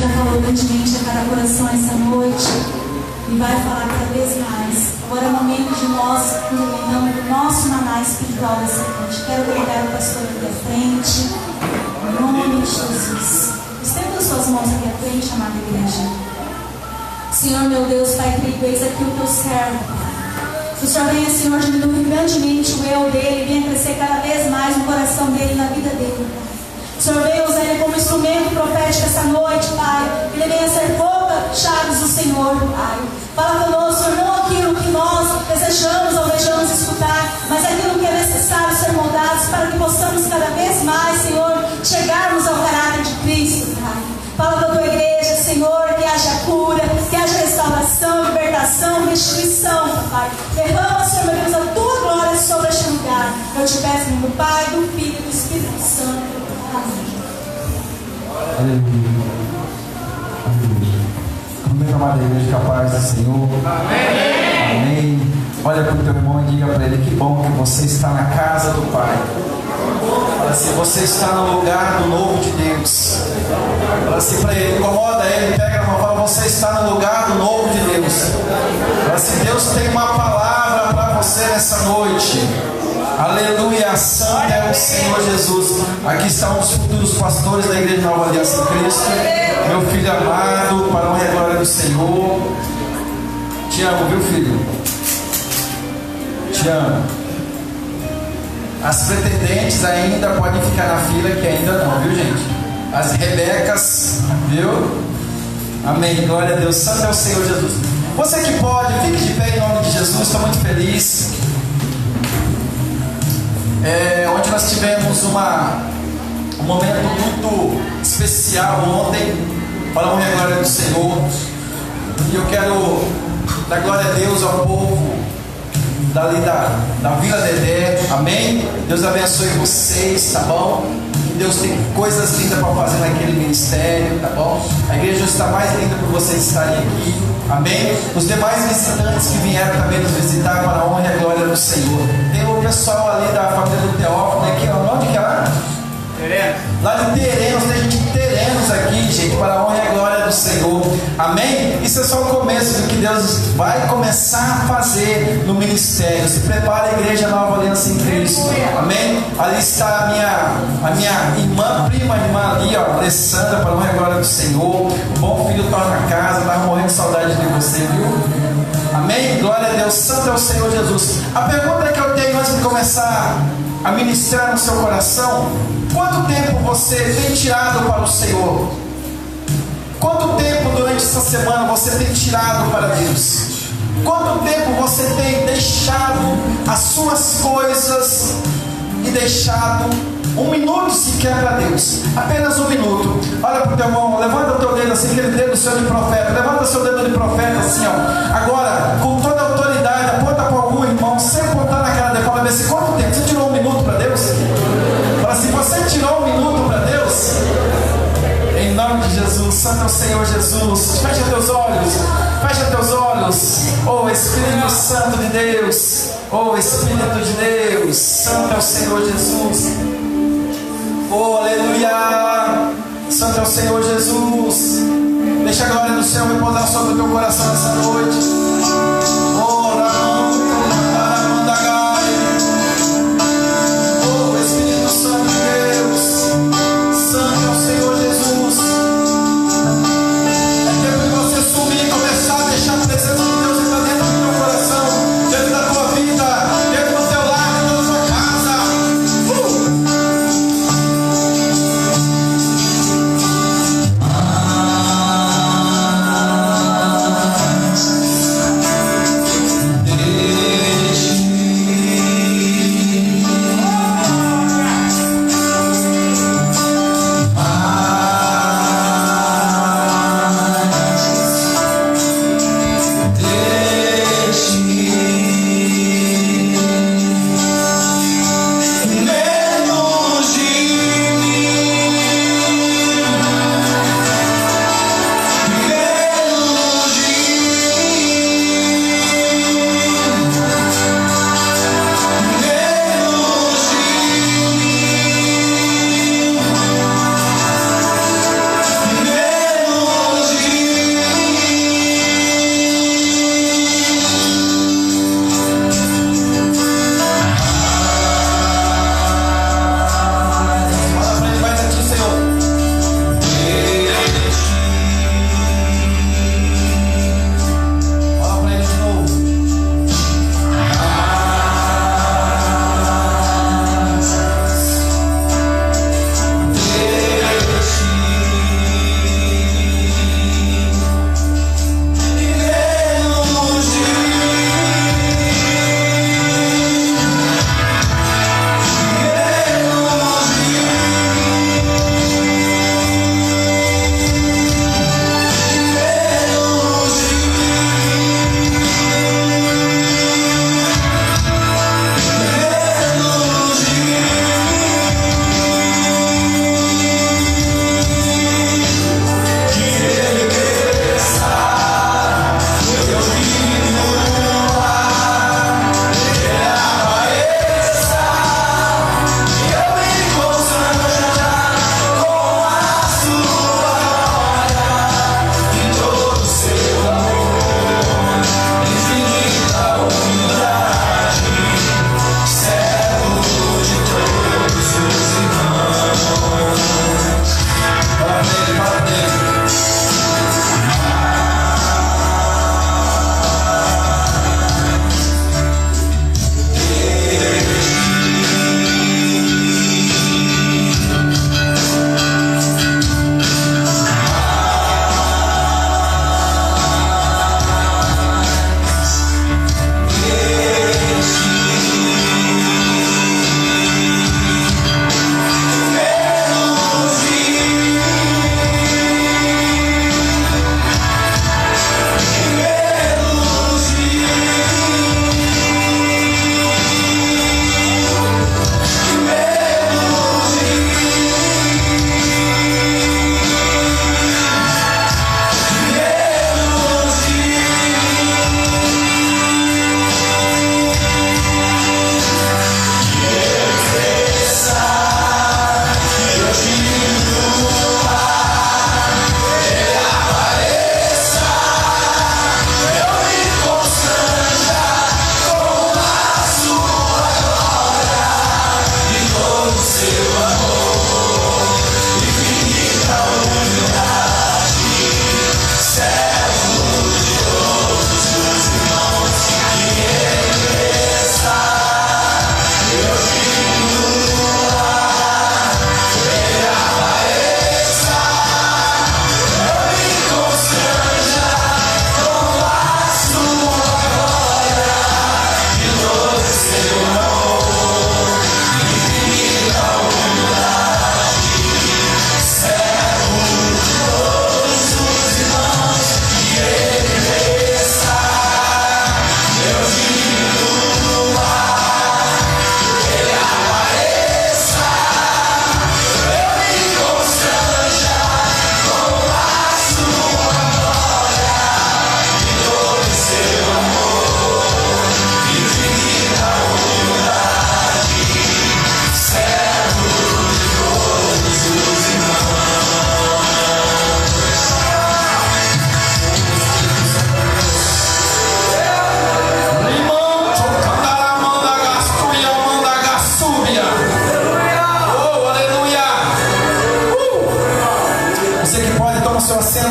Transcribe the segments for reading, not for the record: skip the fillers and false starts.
já falou grandemente a cada coração essa noite e vai falar cada vez mais. Agora é o momento de nós implementando o nosso maná espiritual dessa noite. Quero convidar o pastor aqui à frente, em nome de Jesus. Estenda as suas mãos aqui à frente, amada igreja. Senhor, meu Deus, Pai querido, eis aqui o teu servo, Pai. Que o Senhor venha, Senhor, diminuir grandemente o eu dele, venha crescer cada vez mais no coração dele, na vida dele, Pai. O Senhor venha usar ele como instrumento profético essa noite, Pai. Ele venha ser boca-chaves do Senhor, Pai. Fala conosco, Senhor, não aquilo que nós desejamos ou deixamos escutar, mas aquilo que é necessário ser moldados para que possamos cada vez mais, Senhor, chegarmos ao caráter de Cristo, Pai. Fala da tua igreja, Senhor, que haja cura, que haja restauração, libertação, restituição, Pai. Derrama, Senhor, meu Deus, a tua glória sobre este lugar. Eu te peço em nome do Pai, do Filho e do Espírito Santo. Amém. Aleluia. Amém, amada igreja, capaz do Senhor. Amém. Amém. Olha para o teu irmão e diga para ele: que bom que você está na casa do Pai. Fala assim: você está no lugar do novo de Deus. Fala assim para ele, incomoda ele, pega na mão, fala: você está no lugar do novo de Deus. Fala assim: Deus tem uma palavra para você nessa noite. Aleluia, santo é o Senhor Jesus. Aqui estão os futuros pastores da Igreja Nova Aliança em Cristo. Meu filho amado, para a honra e glória do Senhor. Te amo, viu, filho? Te amo. As pretendentes ainda podem ficar na fila, que ainda não, viu, gente? As Rebecas, viu? Amém, glória a Deus. Santo é o Senhor Jesus. Você que pode, fique de pé em nome de Jesus. Estou muito feliz. Onde nós tivemos um momento muito especial ontem, para a honra e a glória do Senhor. E eu quero dar glória a Deus ao povo dali da Vila Dedé. Amém? Deus abençoe vocês, tá bom? E Deus tem coisas lindas para fazer naquele ministério, tá bom? A igreja está mais linda por vocês estarem aqui. Amém? Os demais visitantes que vieram também nos visitar, para a honra e a glória do Senhor. Tem o pessoal ali da família do Teófilo, né? Que, onde que é lá? Terenos. Lá de Terenos, tem gente de Terenos aqui, gente, para a honra e a glória do Senhor. Amém? Isso é só o começo do que Deus vai começar a fazer no ministério. Se prepara a Igreja Nova Aliança em Cristo. Amém? Ali está a minha irmã, prima irmã ali, ó, Alessandra, para a honra e a glória do Senhor. O bom filho está na casa, estava morrendo de saudade de você, viu? Amém? Glória a Deus. Santo é o Senhor Jesus. A pergunta que eu tenho antes de começar a ministrar no seu coração: quanto tempo você tem tirado para o Senhor? Quanto tempo durante essa semana você tem tirado para Deus? Quanto tempo você tem deixado as suas coisas e deixado um minuto sequer para Deus? Apenas um minuto. Olha para o teu irmão, levanta o teu dedo assim, aquele dedo seu de profeta. Levanta seu dedo de profeta assim, ó. Agora, com toda a autoridade, aponta para algum irmão, sem apontar na cara dele, fala bem assim: quanto tempo? Você tirou um minuto para Deus? Fala assim: você tirou um minuto para Deus? Em nome de Jesus, santo é o Senhor Jesus. Fecha teus olhos, fecha teus olhos. Oh Espírito Santo de Deus, oh Espírito de Deus, santo é o Senhor Jesus. Oh aleluia, santo é o Senhor Jesus. Deixa a glória do Senhor repousar sobre o teu coração essa noite. Oh Espírito Santo de Deus, santo é o Senhor Jesus. É tempo de você sumir e começar a deixar a presença de Deus entrar dentro do teu coração, dentro da tua vida, dentro do teu lar, dentro da tua casa.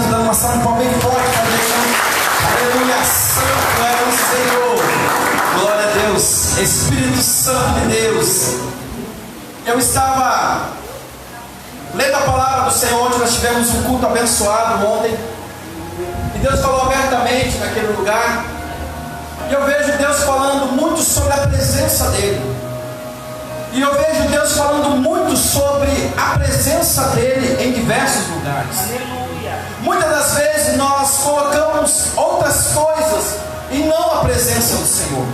anjos dando uma salva de palmas bem forte para Deus. Aleluia, santo é o Senhor. Glória a Deus, Espírito Santo de Deus. Eu estava lendo a palavra do Senhor, onde nós tivemos um culto abençoado ontem. E Deus falou abertamente naquele lugar. E eu vejo Deus falando muito sobre a presença dEle. E eu vejo Deus falando muito sobre a presença dEle em diversos lugares. Aleluia. Muitas das vezes nós colocamos outras coisas e não a presença do Senhor.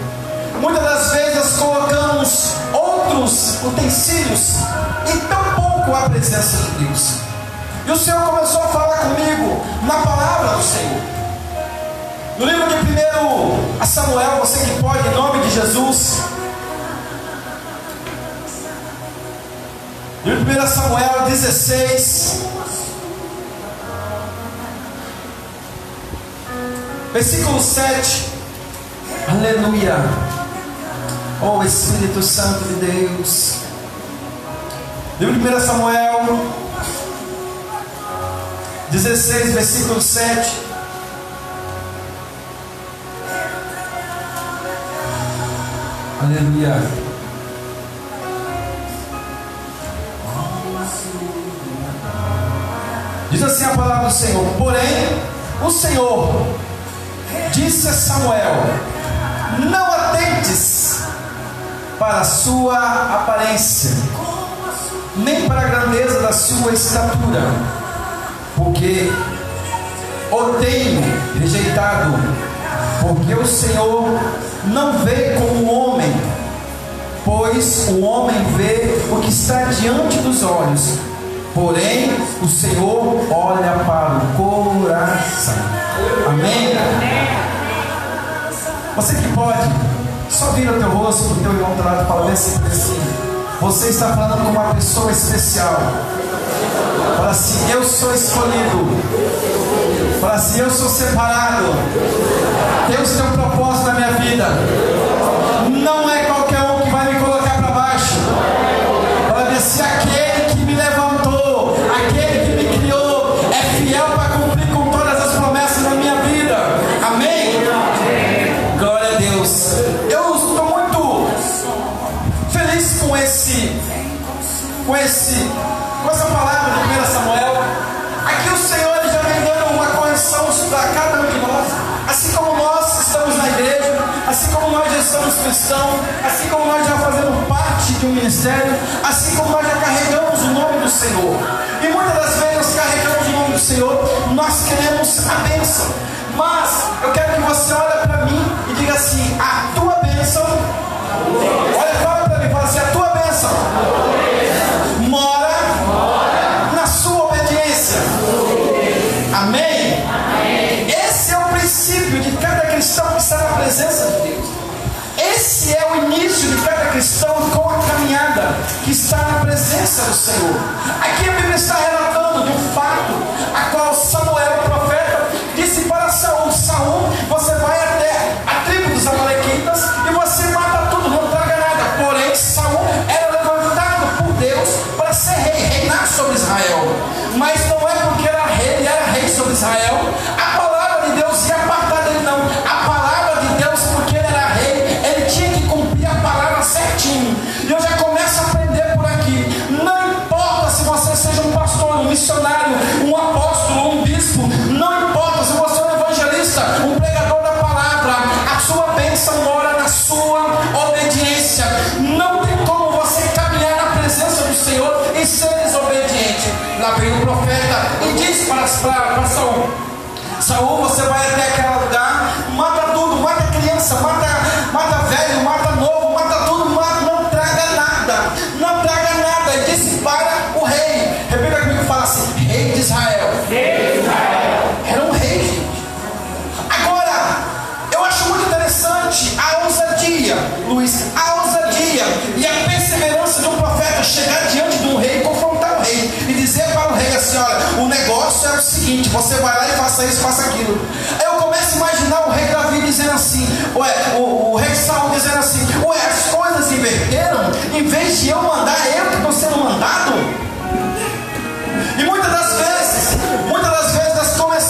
Muitas das vezes nós colocamos outros utensílios e tão pouco a presença de Deus. E o Senhor começou a falar comigo na palavra do Senhor. No livro de 1 Samuel, você que pode, em nome de Jesus. Em 1 Samuel 16, versículo 7. Aleluia. Oh Espírito Santo de Deus. Em 1 Samuel 16, versículo 7. Aleluia. Diz assim a palavra do Senhor: porém, o Senhor disse a Samuel: não atentes para a sua aparência, nem para a grandeza da sua estatura, porque o tenho rejeitado, porque o Senhor não vê como o homem, pois o homem vê o que está diante dos olhos, porém o Senhor olha para o coração. Amém? Você que pode, só vira o teu rosto para o teu irmão do lado e fala bem assim: você está falando com uma pessoa especial. Fala assim: eu sou escolhido. Fala assim: eu sou separado. Deus tem um propósito na minha vida. Não é qualquer um que vai me colocar para baixo. Fala assim: aquele que me levantou, aquele que me criou, é fiel para cumprir com todas as promessas na minha vida. Amém? Glória a Deus. Eu estou muito feliz com essa palavra de 1 Samuel. Aqui o Senhor ele já vem dando uma correção para cada um de nós. Assim como nós estamos na igreja, assim como nós já somos cristãos, assim como nós já fazemos parte de um ministério, assim como nós já carregamos o nome do Senhor. E muitas das vezes nós carregamos o nome do Senhor, nós queremos a bênção. Mas eu quero que você olhe para mim e diga assim: a tua bênção, olha, fala para mim, fala assim: a tua bênção mora na sua obediência. Amém? Esse é o princípio de cada cristão que está na presença de Deus. Esse é o início de cada cristão com a caminhada que está na presença do Senhor. Aqui a Bíblia está relatando de um fato a qual Samuel, o profeta, disse para Saul: Saul, você vai até a tribo dos amalequitas e você mata tudo, não traga nada. Porém, Saul era levantado por Deus para ser rei, reinar sobre Israel. Mas não é porque era rei, ele era rei sobre Israel, a palavra de Deus ia apartar dele, não. A palavra de Deus, porque ele era rei, ele tinha que cumprir a palavra certinho. E eu já começo a aprender por aqui. Não importa se você seja um pastor, um missionário, um apóstolo, um bispo, não importa se você é um evangelista, um pregador da palavra, a sua bênção mora na sua obediência. Não tem como você caminhar na presença do Senhor e ser desobediente. Lá vem o profeta e diz para Saul: Saul, você vai até aquele lugar, mata tudo, mata criança, mata velho, mata novo, mata tudo, não traga nada, não traga nada. E disse para o rei, repita comigo, fala assim: rei de Israel. Era um rei, gente. Agora, eu acho muito interessante a ousadia, Luiz, a ousadia e a perseverança de um profeta chegar diante de um rei e confrontar o rei e dizer para o rei assim: olha, o negócio é o seguinte, você vai lá e faça isso, faça aquilo. Aí eu começo a imaginar o rei Davi dizendo assim, o rei Saul dizendo assim: ué, as coisas inverteram, em vez de eu mandar, eu que estou sendo mandado. E muitas das vezes nós começamos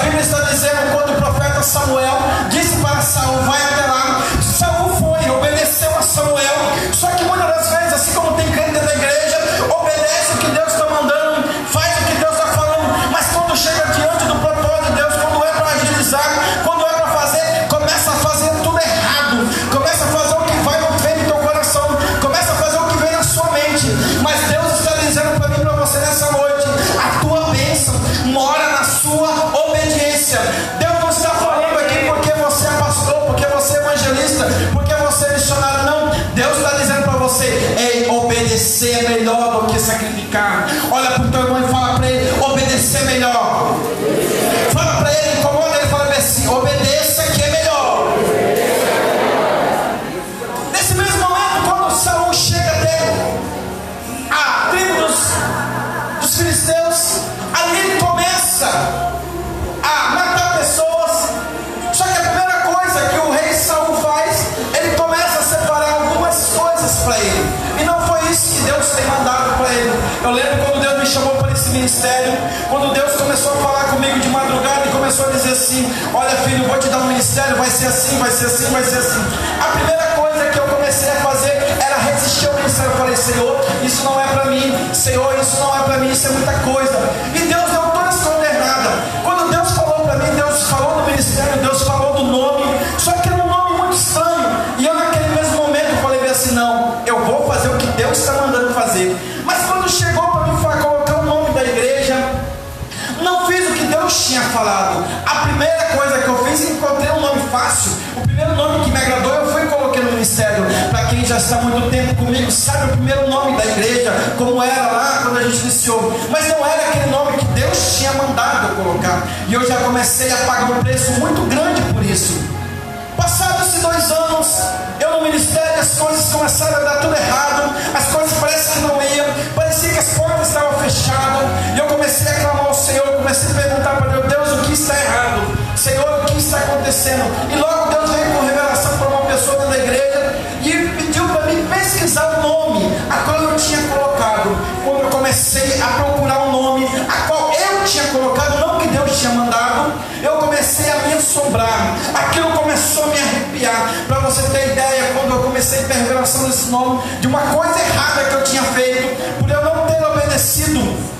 Bíblia está dizendo, quando o profeta Samuel disse para Saul, vai até lá, Saul foi, obedeceu a Samuel. Só que muitas das vezes, assim como tem crente da igreja, obedece o que Deus está mandando, faz o que Deus está falando, mas quando chega diante do propósito de Deus, quando é para agilizar, quando é para fazer, começa a fazer tudo errado, começa a fazer o que vem no teu coração, começa a fazer o que vem na sua mente. Mas Deus está dizendo para mim e para você nessa noite, a tua bênção mora na sua obediência. Deus não está falando aqui porque você é pastor, porque você é evangelista, porque você é missionário, não. Deus está dizendo para você, ei, obedecer é melhor do que sacrificar. Olha para o teu irmão e fala para ele, obedecer é melhor. Fala para ele, incomoda ele, fala assim, obedeça que é melhor. Nesse mesmo momento, quando Saul chega até a tribo dos filisteus, ali ele começa a matar pessoas. Só que a primeira coisa que o rei Saul faz, ele começa a separar algumas coisas para ele. E não foi isso que Deus tem mandado para ele. Eu lembro quando Deus me chamou para esse ministério, quando Deus começou a falar comigo de madrugada e começou a dizer assim, olha filho, vou te dar um ministério, vai ser assim, vai ser assim, vai ser assim. A primeira coisa que eu comecei a fazer era resistir ao ministério. Eu falei, Senhor, isso não é para mim. Senhor, isso não é para mim, isso é muita coisa. E Deus deu toda essa coordenada. Quando Deus falou para mim, Deus falou do ministério, Deus falou do nome, só que era um nome muito estranho. E eu naquele mesmo momento falei assim, não, eu vou fazer o que Deus está mandando fazer. Mas quando chegou para mim para colocar o nome da igreja, não fiz o que Deus tinha falado. A primeira coisa que eu fiz, encontrei um nome fácil. O primeiro nome que me agradou, eu fui e coloquei no ministério. Para quem já está há muito tempo comigo, sabe o primeiro nome da igreja, como era lá quando a gente iniciou. Mas não era aquele nome que Deus tinha mandado eu colocar. E eu já comecei a pagar um preço muito grande por isso. Passados esses 2 anos, eu no ministério, as coisas começaram a dar tudo errado. As coisas parecem que não iam. Parecia que as portas estavam fechadas. E eu comecei a clamar ao Senhor. Comecei a perguntar para Deus, Deus, o que está errado? Senhor, o que está acontecendo? E logo Deus veio com revelação para uma pessoa dentro da igreja e pediu para mim pesquisar o nome a qual eu tinha colocado. Quando eu comecei a procurar o nome a qual eu tinha colocado, não que Deus tinha mandado, eu comecei a me assombrar. Aquilo começou a me arrepiar. Para você ter ideia, quando eu comecei a ter revelação desse nome, de uma coisa errada que eu tinha feito, por eu não ter obedecido,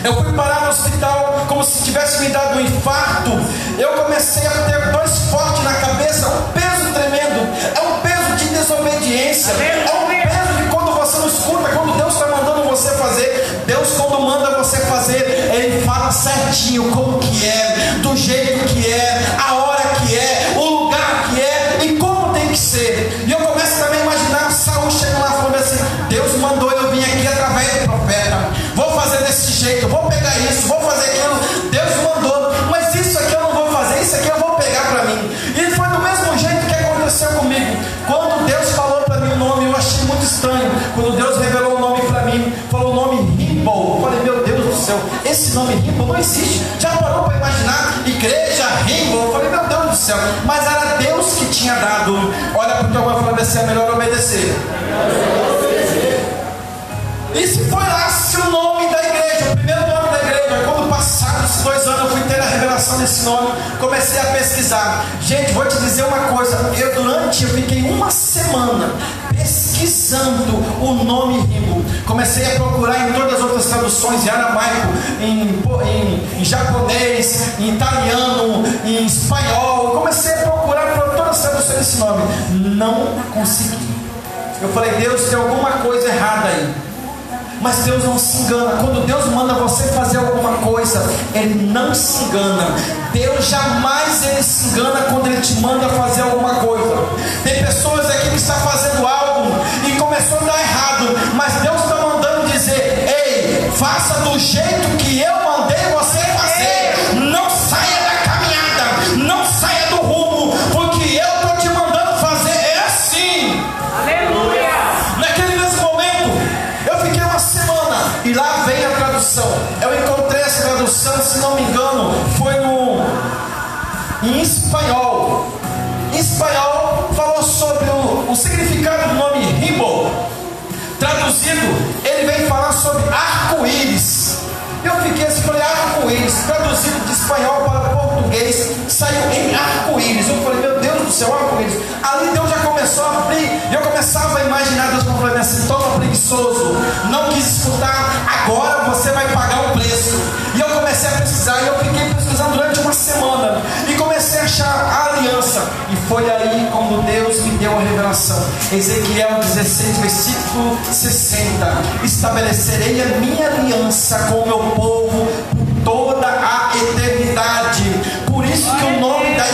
eu fui parar no hospital como se tivesse me dado um infarto. Eu comecei a ter 2 fortes na cabeça, um peso tremendo. É um peso de desobediência. É um peso de quando você não escuta, quando Deus está mandando você fazer. Deus, quando manda você fazer, Ele fala certinho como que é, do jeito que é, a hora que é, o lugar que é e como tem que ser. E eu começo também a imaginar Saul chegando lá falando assim, Deus mandou eu vir aqui através do profeta, vou fazer desse jeito, vou pegar isso, vou fazer aquilo, Deus mandou, mas isso aqui eu não vou fazer, isso aqui eu vou pegar para mim. E foi do mesmo jeito que aconteceu comigo. Quando Deus falou para mim o nome, eu achei muito estranho. Quando Deus revelou o nome para mim, falou o nome Rimbo, eu falei, meu Deus do céu, esse nome Rimbo não existe. Já parou para imaginar? Igreja Rimbo, eu falei, meu Deus do céu, mas era Deus que tinha dado. Olha para o teu irmão e fala assim, é melhor obedecer. E se foi lá se o nome da igreja, o primeiro nome da igreja, quando passaram esses 2 anos eu fui ter a revelação desse nome, comecei a pesquisar. Gente, vou te dizer uma coisa, eu fiquei 1 semana pesquisando o nome Rimbo. Comecei a procurar em todas as outras traduções, em aramaico, em japonês, em italiano, em espanhol. Comecei a procurar por todas as traduções desse nome. Não consegui. Eu falei, Deus, tem alguma coisa errada aí. Mas Deus não se engana. Quando Deus manda você fazer alguma coisa, Ele não se engana. Deus jamais Ele se engana quando Ele te manda fazer alguma coisa. Tem pessoas aqui que estão fazendo algo e começou a dar errado, mas Deus está mandando dizer, ei, faça do jeito que eu mandei você fazer. Não saia da caminhada, não saia do rumo, porque eu estou te mandando fazer. É assim. Aleluia. Naquele mesmo momento, eu fiquei 1 semana e lá vem a tradução. Eu encontrei essa tradução, se não me engano, foi em espanhol. Em espanhol falou sobre o significado do nome Rimbo. Traduzido, ele vem falar sobre arco-íris. Eu fiquei assim, falei, arco-íris, traduzido de espanhol para português, saiu em arco-íris. Eu falei, meu Deus do céu, arco-íris. Ali Deus já começou a abrir, e eu começava a imaginar Deus falando assim, toma preguiçoso, não quis escutar, agora você vai pagar o preço. E eu comecei a pesquisar, e eu fiquei pesquisando durante uma semana, e comecei a achar a aliança, e foi aí quando Deus me deu a revelação. Ezequiel 16, versículo 60, estabelecerei a minha aliança com o meu povo por toda a eternidade. Por isso que o nome da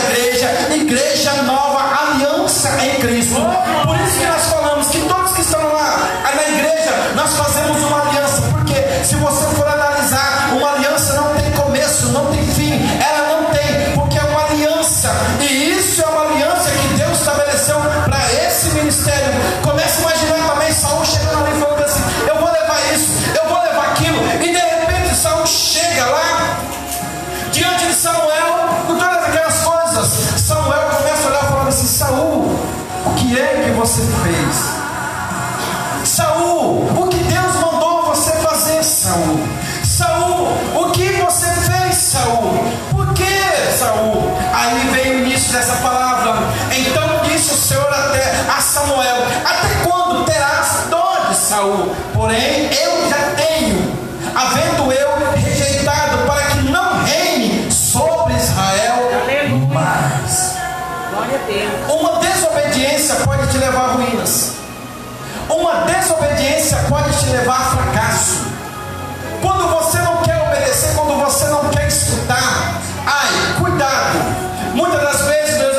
igreja Nova Aliança em Cristo. Por isso que nós falamos que todos que estão lá na igreja, nós fazemos uma aliança, porque se você for analisar, uma aliança não tem começo, não tem fim, ela não tem, porque é uma aliança, e isso é uma aliança que Deus estabeleceu para esse ministério. Começa a imaginar também Saul chegando ali e falando assim, eu vou levar isso, eu vou levar aquilo, e de repente Saul chega lá diante de Samuel com todas aquelas coisas. Samuel começa a olhar e falando assim, Saul, o que é que você fez? Saul, o que Deus mandou você fazer, Saul? Saul, o que você fez, Saul? Por que, Saul? Aí vem o início dessa palavra. Então disse o Senhor a Samuel, até quando terás dó de Saul? Porém eu já tenho, havendo eu rejeitado, para que não reine sobre Israel mais. Uma desobediência pode te levar a ruínas. Uma desobediência pode te levar a fracasso. Quando você não quer obedecer, quando você não quer escutar, ai, cuidado. Muitas das vezes, Deus,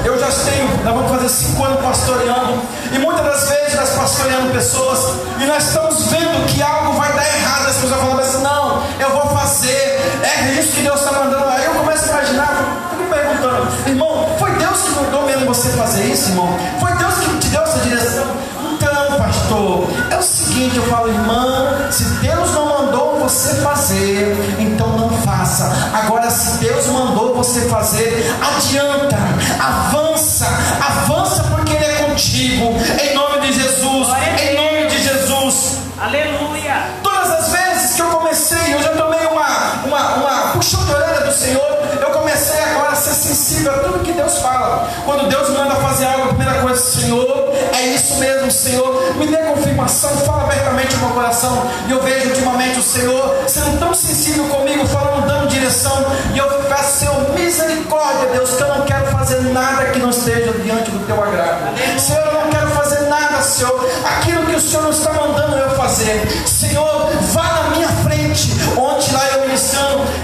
eu já tenho, nós vamos fazer 5 anos pastoreando, e muitas das vezes nós pastoreando pessoas, e nós estamos vendo que algo vai dar errado. As pessoas falam assim, não, eu vou fazer, é isso que Deus está mandando. Aí eu começo a imaginar, fico perguntando, irmão, foi Deus que mandou mesmo você fazer isso, irmão? Foi Deus que te deu essa direção? Então, pastor, é o seguinte, eu falo, irmã, se Deus não mandou você fazer, então não faça. Agora, se Deus mandou você fazer, adianta, avança porque Ele é contigo, em nome de Jesus, em nome de Jesus. Aleluia. Todas as vezes que eu comecei, eu já tomei uma puxão de orelha do Senhor, eu comecei agora a ser sensível a tudo que Deus fala. Quando Deus manda fazer algo, a primeira coisa, Senhor, é isso mesmo, Senhor, me dê confirmação, fala abertamente no meu coração. E eu vejo ultimamente o Senhor sendo tão sensível comigo, falando, dando direção, e eu peço, Senhor, misericórdia, Deus, que eu não quero fazer nada que não esteja diante do teu agrado. Senhor, eu não quero fazer nada, Senhor, aquilo que o Senhor não está mandando eu fazer. Senhor, vá na minha frente. Ontem lá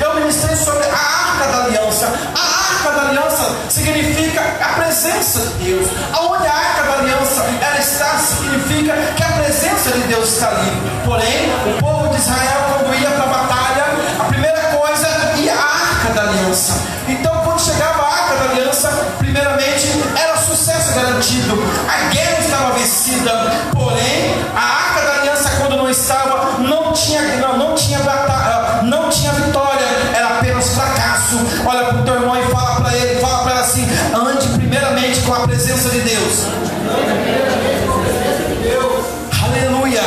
eu ministrei sobre a Arca da Aliança. A Arca da Aliança significa a presença de Deus. Aonde a Arca da Aliança ela está, significa que a presença de Deus está ali. Porém, o povo de Israel, quando ia para a batalha, a primeira coisa ia a Arca da Aliança. Então, quando chegava a Arca da Aliança, primeiramente era sucesso garantido, a guerra estava vencida. Porém, a Arca da Aliança, quando não estava, não tinha vitória, era apenas fracasso. Olha para o teu irmão e fala para ela assim, ande primeiramente com a presença de Deus. Aleluia,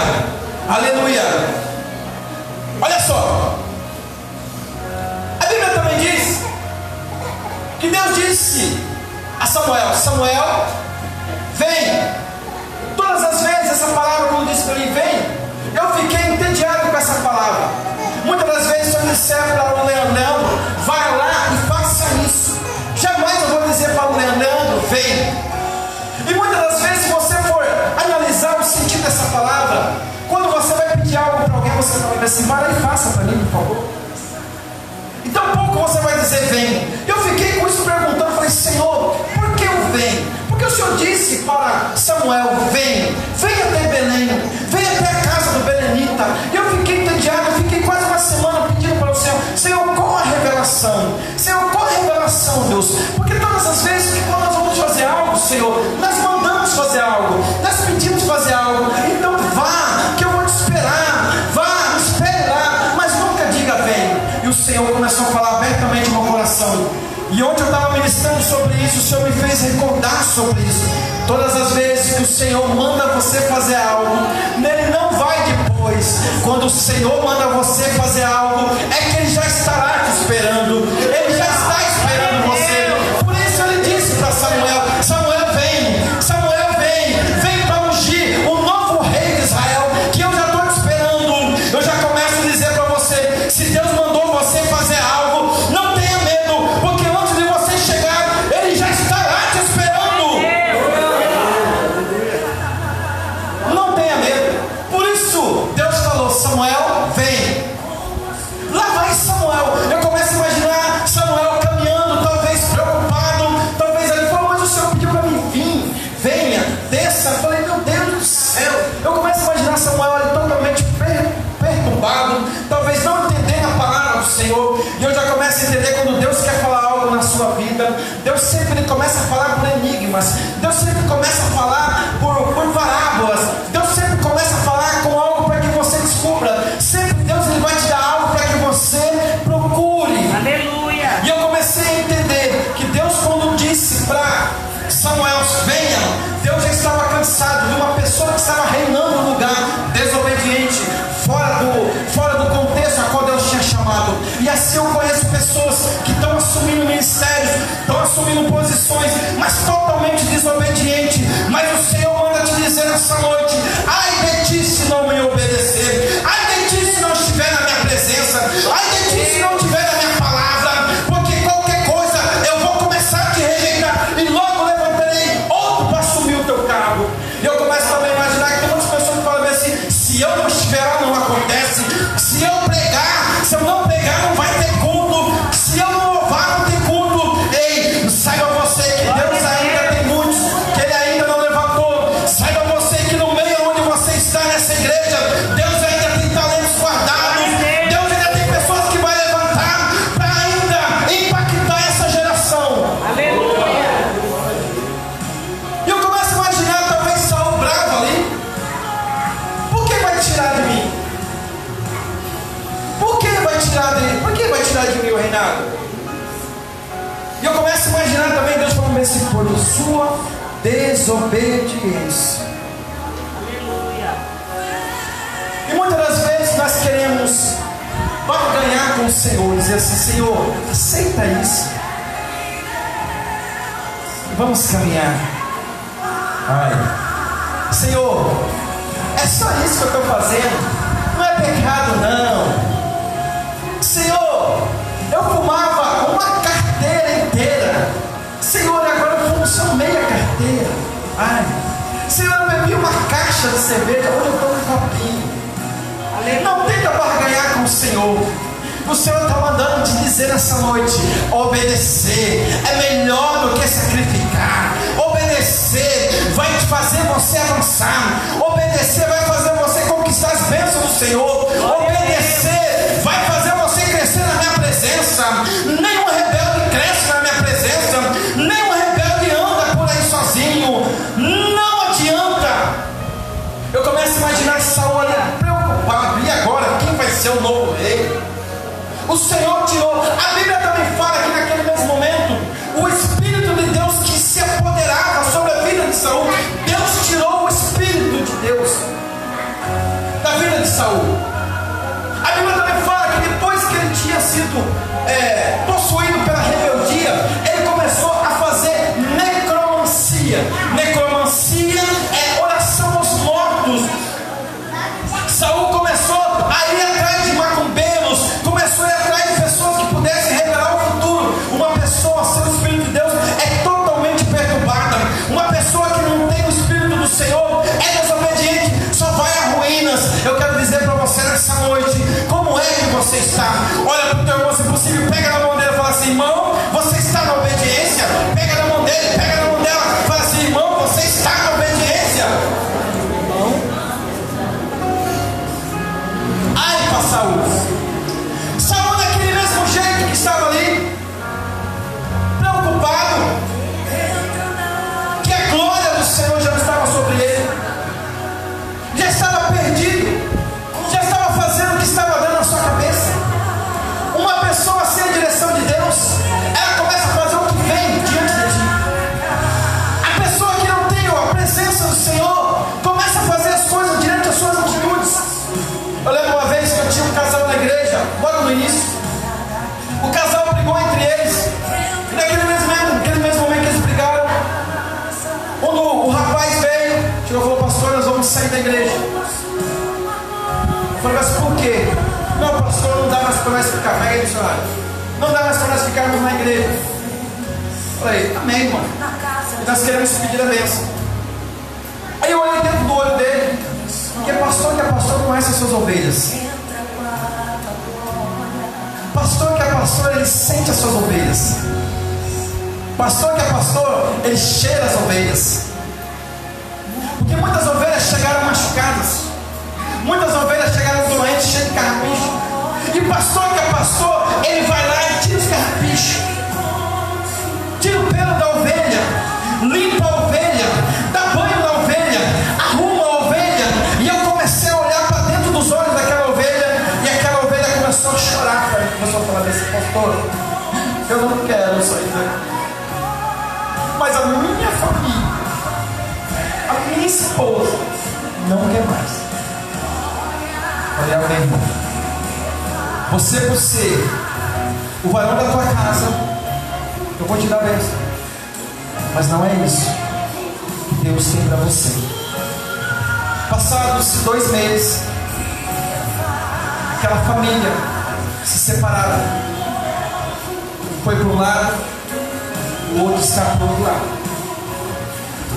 aleluia. Olha só, a Bíblia também diz que Deus disse a Samuel, Samuel, vem. Todas as vezes essa palavra, quando disse para mim, vem, eu fiquei entediado com essa palavra. Muitas das vezes se eu disser para o Leandro, vai lá e faça isso, jamais eu vou dizer para o Leandro, vem. E muitas das vezes, se você for analisar o sentido dessa palavra, quando você vai pedir algo para alguém, você vai dizer assim, vai lá e faça para mim, por favor. Então pouco você vai dizer vem. Eu fiquei com isso perguntando, falei, Senhor, por que eu venho? Porque o Senhor disse para Samuel, vem até Belém, vem até a casa do belenita. E eu fiquei entediado, fiquei quase uma semana pedindo para o Senhor, Senhor, qual a revelação? Senhor, qual a revelação, Deus? Porque todas as vezes que quando nós vamos fazer algo, Senhor, nós mandamos fazer algo, nós pedimos fazer algo, então vá, que eu vou te esperar, vá, me espere lá, mas nunca diga vem. E o Senhor começou a falar abertamente no meu coração. E ontem eu estava ministrando sobre isso, o Senhor me fez recordar sobre isso. Todas as vezes que o Senhor manda você fazer algo, nele não vai depois. depois. Quando o Senhor manda você fazer algo, é que Ele já estará te esperando. Ele já está esperando você. Por isso Ele disse para Samuel: Samuel, vem. Samuel, vem para ungir o novo rei de Israel, que eu já estou te esperando. Eu já começo a dizer para você: se Deus mandou você fazer algo, não tenha medo, porque antes de você chegar, Ele já estará te esperando. Não tenha medo. Por isso Deus falou: Samuel, vem. Lá vai Samuel. Eu começo a imaginar Samuel caminhando, talvez preocupado, talvez ele falou: mas o Senhor pediu para mim vir, venha, desça. Eu falei: meu Deus do céu. Eu começo a imaginar Samuel ali totalmente perturbado, talvez não entendendo a palavra do Senhor. E eu já começo a entender quando Deus quer falar algo na sua vida. Deus sempre começa a falar por enigmas. Deus sempre começa a falar por parábolas. Deus sempre começa a falar com algo para que você descubra. Sempre Deus Ele vai te dar algo para que você procure. Aleluia. E eu comecei a entender que Deus, quando disse para Samuel: venha, Deus já estava cansado de uma pessoa que estava reinando no lugar, desobediente, fora do contexto a qual Deus tinha chamado. E assim eu conheço pessoas que estão assumindo ministérios, estão assumindo posições, mas totalmente desobedientes. Mas o Senhor manda te dizer nessa noite: ai de ti se não me obedecer, ai de ti se não estiver na minha presença, ai de ti se não estiver na minha palavra, porque qualquer coisa eu vou começar a te rejeitar e logo levantarei outro para assumir o teu cargo. E eu começo também a imaginar que tem muitas pessoas que falam assim: se eu não estiver lá, não acontece. Se eu pregar, se eu não pregar, não vai ter culto. Se eu não louvar, não tem culto. Ei, saiba você que Deus ainda tem muitos que Ele ainda não levantou. Saiba você que no meio onde você está nessa igreja, Deus ainda tem talentos guardados. Deus ainda tem pessoas que vai levantar para ainda impactar essa geração. Aleluia. E eu começo a imaginar talvez Saul bravo ali. Por que vai tirar de mim? Por que vai tirar de mim o reinado? E eu começo a imaginar também Deus falando assim: por sua desobediência. Aleluia. E muitas das vezes nós queremos barganhar com o Senhor e dizer assim: Senhor, aceita isso. Vamos caminhar. Ai, Senhor, é só isso que eu estou fazendo. Não é pecado, não. Senhor, eu fumava uma carteira inteira. Senhor, agora eu fumo só meia carteira. Ai, Senhor, eu bebi uma caixa de cerveja, hoje eu tomo um copinho. Não tenta barganhar com o Senhor. O Senhor está mandando te dizer nessa noite: obedecer é melhor do que sacrificar. Obedecer vai te fazer você avançar. Obedecer vai fazer você conquistar as bênçãos do Senhor. Obedecer vai fazer você crescer na minha presença. Nenhum rebelde cresce na minha presença. Nenhum rebelde anda por aí sozinho. Não adianta. Eu começo a imaginar Saul ali preocupado: e agora? Quem vai ser o novo rei? O Senhor tirou. A Bíblia também fala que naquele mesmo momento o Espírito de Deus que se apoderava sobre a vida de Saul, Deus tirou o Espírito de Deus da vida de Saul. A Bíblia sair da igreja. Eu falei, mas por quê? Não, pastor, não dá mais para nós ficar. Pega aí, missionário. Não dá mais para nós ficarmos na igreja. Eu falei, amém, irmão. E nós queremos pedir a bênção. Aí eu olhei dentro do olho dele, que é pastor conhece as suas ovelhas. Pastor que é pastor, ele sente as suas ovelhas. Pastor que é pastor, ele cheira as ovelhas. Porque muitas ovelhas chegaram machucadas, muitas ovelhas chegaram doentes, cheias de carrapicho. E pastor que é pastor, ele vai lá e tira os carrapichos, tira o pelo da ovelha, limpa a ovelha, dá banho na ovelha, arruma a ovelha. E eu comecei a olhar para dentro dos olhos daquela ovelha, e aquela ovelha começou a chorar. Começou a falar desse pastor, eu não quero sair daqui, mas a minha família, a minha esposa não quer mais. Olha, meu irmão, você por ser o varão da tua casa, eu vou te dar bênção, mas não é isso que Deus tem para você. Passados 2 meses, aquela família se separaram. Foi para um lado, o outro escapou do lado.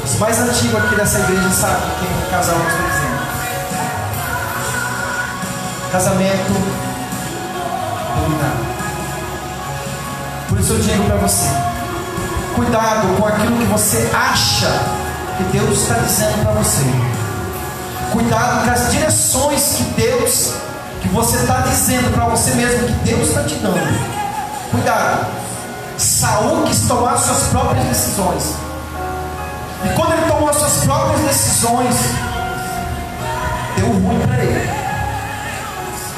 Os mais antigos aqui dessa igreja sabem quem casal nós estamos dizendo. Casamento dominado. Por isso eu digo para você, cuidado com aquilo que você acha que Deus está dizendo para você. Cuidado com as direções que você está dizendo para você mesmo, que Deus está te dando. Cuidado. Saul quis tomar suas próprias decisões, e quando ele tomou suas próprias decisões, deu ruim para ele.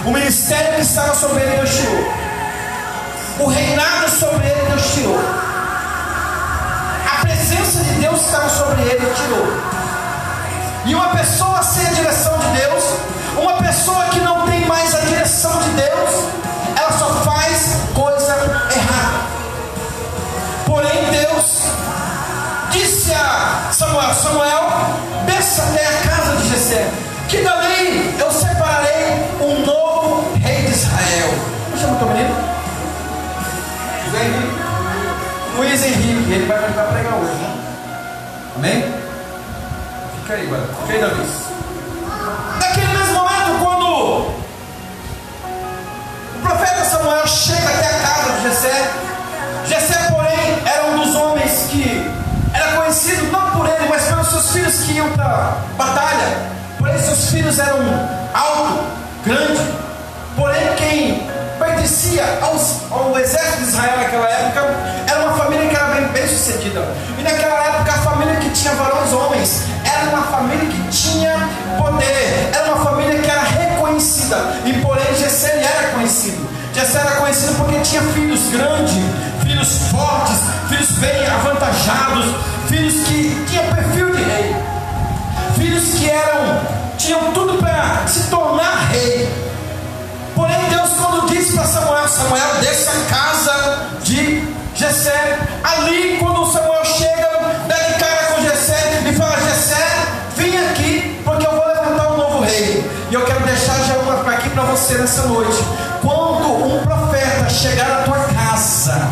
O ministério que estava sobre ele, Deus tirou. O reinado sobre ele, Deus tirou. A presença de Deus que estava sobre ele, tirou. E uma pessoa sem a direção de Deus, uma pessoa que não tem mais a direção de Deus, ela só faz coisa errada. Porém Deus disse a Samuel, desça até a casa de Jessé, que dali eu separarei um novo rei de Israel. Como chama o teu menino? Luiz Henrique. Ele vai pregar hoje, né? Amém? Fica aí agora, fica aí, Davi. Naquele mesmo momento, quando o profeta Samuel chega até a casa de Jessé, Jessé, porém, era um dos homens que era conhecido não por ele, mas pelos seus filhos que iam para a batalha. Porém, seus filhos eram altos, grandes. Porém, quem pertencia ao exército de Israel naquela época era uma família que era bem sucedida. E naquela época, a família que tinha varões homens era uma família que tinha poder, era uma família que era reconhecida. E porém, Jessé ele era conhecido. Jessé era conhecido porque tinha filhos grandes, filhos fortes, filhos bem avantajados, filhos que tinham perfil de rei, filhos que tinham tudo para se tornar rei. Porém Deus, quando disse para Samuel, desça a casa de Jessé, ali quando Samuel chega, dá de cara com Jessé e fala: Jessé, vem aqui, porque eu vou levantar um novo rei. E eu quero deixar já uma aqui para você nessa noite. Quando um profeta chegar na tua casa,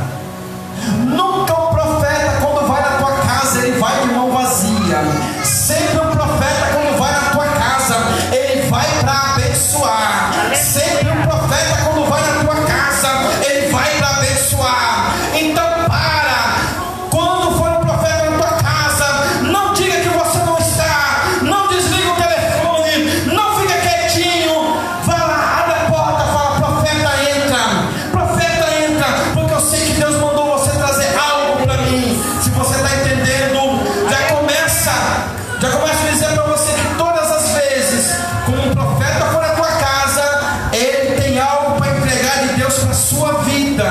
nunca um profeta, quando vai na tua casa, ele vai de mão vazia. Sempre um profeta, quando vai na tua casa, ele vai para abençoar. Sempre um profeta, quando vai na tua casa, ele vai para abençoar. Então quando for um profeta na tua casa, não diga que você não está, não desliga o telefone, não fica quietinho, vai lá, abre a porta, fala: profeta, entra, porque eu sei que Deus mandou você trazer algo para mim. Se você está entendendo, já começa a dizer para você que todas as vezes, quando um profeta for na tua casa, ele tem algo para entregar de Deus para a sua vida.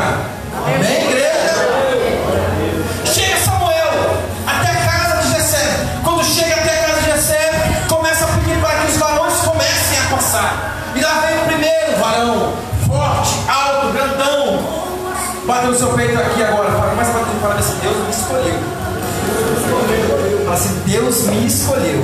Amém, igreja? Chega Samuel até a casa de Jessé. Quando chega até a casa de Jessé, começa a pedir para que os varões comecem a passar. E lá vem o primeiro varão, forte, alto, grandão. Bate no seu peito aqui agora. Começa a bater e fala assim: Deus me escolheu. Fala assim: Deus me escolheu.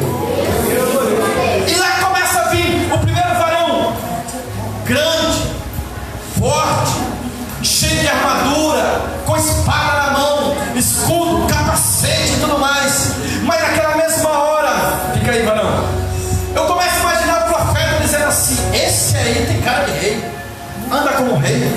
anda como rei,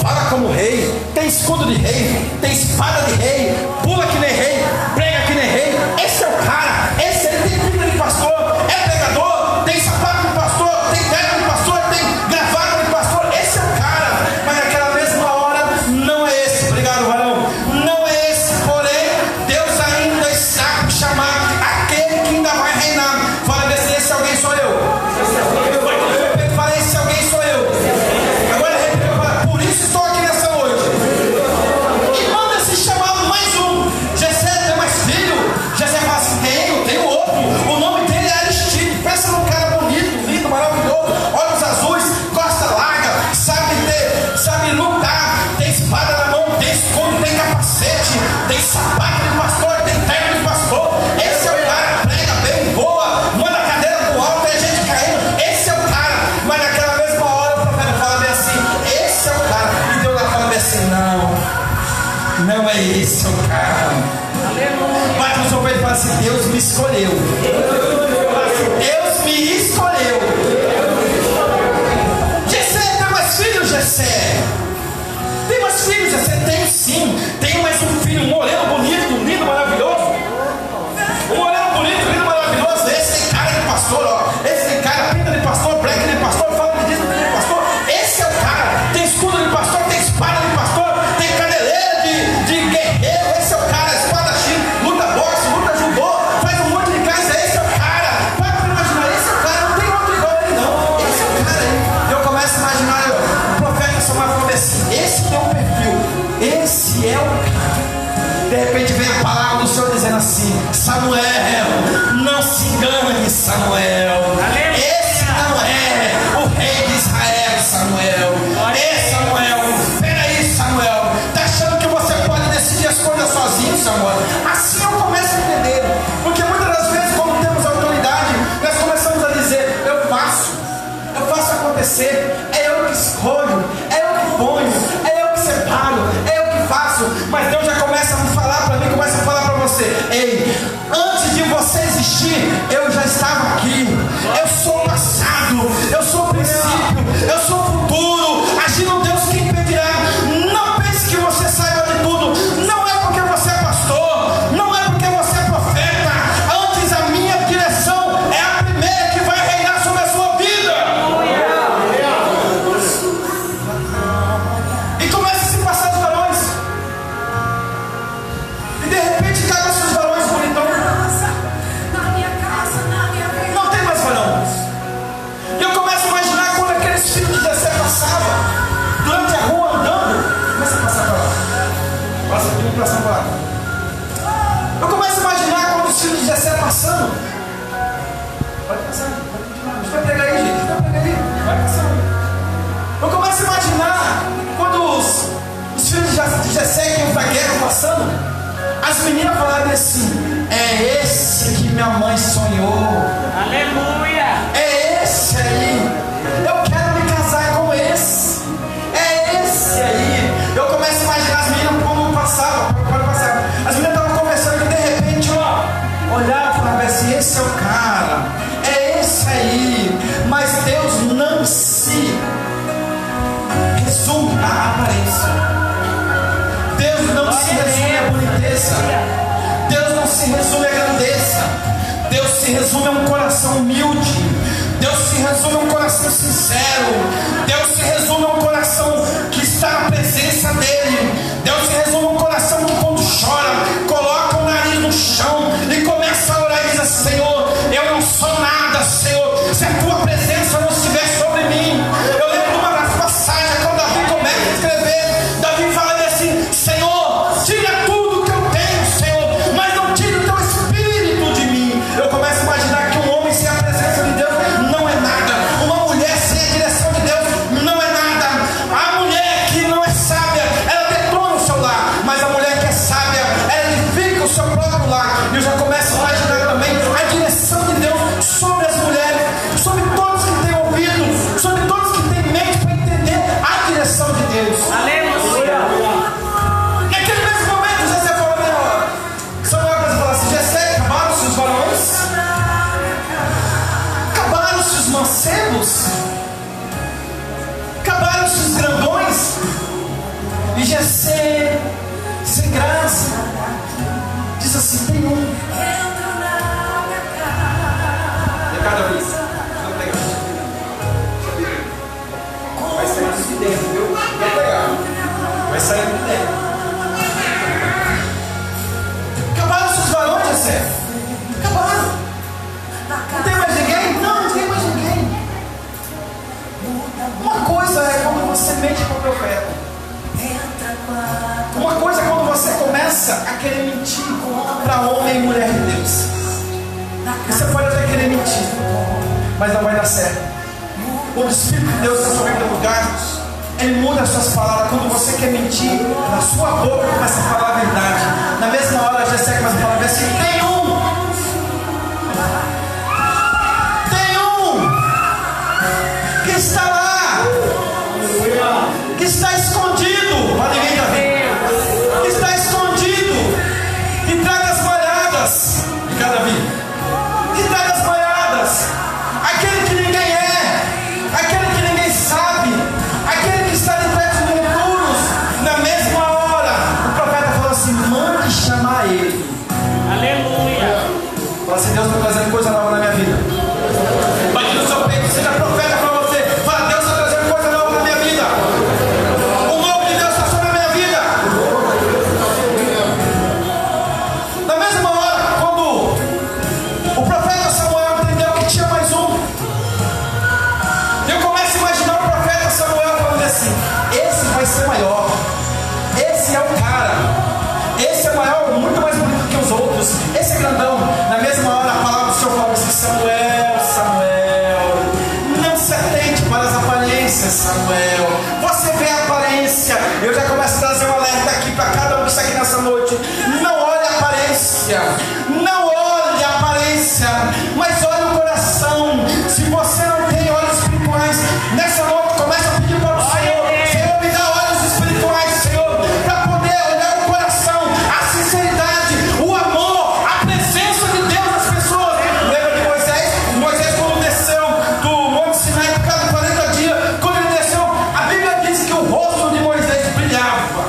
fala como rei, tem escudo de rei, tem espada de rei, pula que nem rei, prega que nem rei. Esse é o cara. Esse ele tem pinta de pastor, é pregador, tem sapato de pastor, tem terno de pastor, tem gravata de pastor. Esse é o cara. Mas naquela mesma hora não é esse. Obrigado, varão. Não é esse. Porém, Deus ainda está por chamar aquele que ainda vai reinar. Fala, ver se esse alguém sou eu. Fala, esse alguém sou eu. Agora repita, por isso estou aqui nessa noite. E manda se chamar mais um. Jessé tem mais filho. Jessé fala assim, tenho outro. O nome dele é Aristide. Pensa num cara bonito, lindo, maravilhoso, olhos azuis, costa larga, sabe lutar, tem espada na mão, tem escudo, tem capacete, tem sapato de pastor, tem terno de pastor. Esse é o cara, prega bem, boa, manda a cadeira pro alto e a gente caindo. Esse é o cara. Mas naquela mesma hora o profeta fala bem assim, esse é o cara. E Deus lá fala bem assim, não é esse o cara. Aleluia. Bate no seu peito e fala assim, Deus me escolheu. Deus me escolheu. Jessé, tem mais filhos, Jessé? Tem mais filhos, Jessé? Tenho sim. Tenho mais um filho, um moreno bonito, lindo, maravilhoso. Um moreno bonito, lindo, maravilhoso. Esse tem cara de pastor, ó. Esse tem cara, pinta de pastor, prega de pastor, fala de diz de pastor. Esse é o cara. Tem escudo de pastor, tem espada de pastor, tem caneleira de guerreiro. Esse é o cara, espadachim, luta boxe, luta judô, faz um monte de coisa. Esse é o cara. Pode imaginar, esse é o cara. Não tem outro igual ele, não. Esse é o cara aí. Eu começo a imaginar o profeta Samuel falando assim, esse tem um perfil. Esse é o cara. De repente vem a palavra do Senhor dizendo assim, Samuel, não se engane, Samuel. Esse não é o rei de Israel, Samuel. Esse Samuel, peraí, Samuel, tá achando que você pode decidir as coisas sozinho, Samuel? Assim eu começo a entender. Porque muitas das vezes, quando temos autoridade, nós começamos a dizer, eu faço acontecer, é eu que escolho, é eu que ponho, é eu que separo, é eu que faço. Mas Deus já começa a falar para mim, começa a falar para você, ei, antes de você existir, eu já estava aqui. Eu sou o passado, eu sou o princípio, eu sou o futuro. Agindo Deus, quem impedirá? Não pense que você saiba de tudo. Não é porque você é pastor, não é porque você é profeta. Antes a minha direção é a primeira que vai reinar sobre a sua vida. E começa a se passar os varões. E de repente cabe esses varões bonitão. Não tem mais varão. E eu começo a imaginar quando aqueles filhos de Jessé passavam durante a rua andando. Começa a passar para lá. Passa aqui, passa para lá. Eu começo a imaginar quando os filhos de Jessé passando. Pode passar, pode continuar. A gente vai pregar aí, gente. A gente vai pregar aí. Vai passando. Eu começo a imaginar quando os filhos de Jessé que iam para a guerra passando. As meninas falaram assim, é esse que minha mãe sonhou. Aleluia. É esse aí. Eu quero me casar com esse. É esse aí. Eu começo a imaginar as meninas como passavam. As meninas estavam conversando e de repente, ó, olhava e falava assim, esse é o cara. É esse aí. Mas Deus não se resume à aparência. Deus não se resume à boniteza. Deus não se resume à grandeza. Deus se resume a um coração humilde. Deus se resume a um coração sincero. Deus se resume a um coração que está na presença dEle. Deus se resume a um coração que quando chora, coloca o nariz no chão e começa a orar e diz assim, Senhor, eu não sou nada, Senhor, se a Tua presença não estiver sobre mim. Eu lembro de uma das passagens, quando Davi começa a escrever, Davi fala assim, Senhor, tira tudo que eu tenho, Senhor, mas não tire o Teu Espírito de mim. Eu começo a imaginar que um homem sem a presença de Deus não é nada. Uma mulher sem a direção de Deus não é nada. A mulher que não é sábia, ela detona o seu lar. Mas começa a querer mentir para homem e mulher de Deus. Você pode até querer mentir, mas não vai dar certo. Quando o Espírito de Deus está sobre o lugar, Ele muda as suas palavras. Quando você quer mentir, na sua boca começa a falar a verdade. Na mesma hora, Jessé começa a falar assim: tem um que está lá, que está escondido, para ninguém ver, que está escondido, que traga as malhadas de cada vida, que traga as malhadas, aquele que ninguém é, aquele que ninguém sabe, aquele que está de pé dos monturos. Na mesma hora, o profeta falou assim: mande chamar ele. Aleluia. Fala assim: Deus está trazendo coisa nova na minha vida. Bate no seu peito, seja profeta para você. Fala: Deus está trazendo coisa nova na minha vida. O novo de Deus está sobre a minha vida. Na mesma hora, quando o profeta Samuel entendeu que tinha mais um, eu começo a imaginar o profeta Samuel falando assim: esse vai ser maior, esse é o cara, esse é maior, muito mais bonito que os outros, esse é grandão. Na mesma hora, a palavra do Senhor fala assim: Samuel, Samuel, não se atente para as aparências, Samuel. Você vê a aparência. Eu já começo a trazer um alerta aqui para cada um que está aqui nessa noite. Não olhe a aparência, não olhe a aparência, mas olhe o coração. Se você não tem olhos espirituais, nessa noite começa a pedir para o Senhor: Senhor, me dá olhos espirituais, Senhor, para poder olhar o coração, a sinceridade, o amor, a presença de Deus nas pessoas. Lembra de Moisés? Moisés, quando desceu do Monte Sinai por causa de 40 dias, quando ele desceu, a Bíblia diz que o rosto de Moisés brilhava,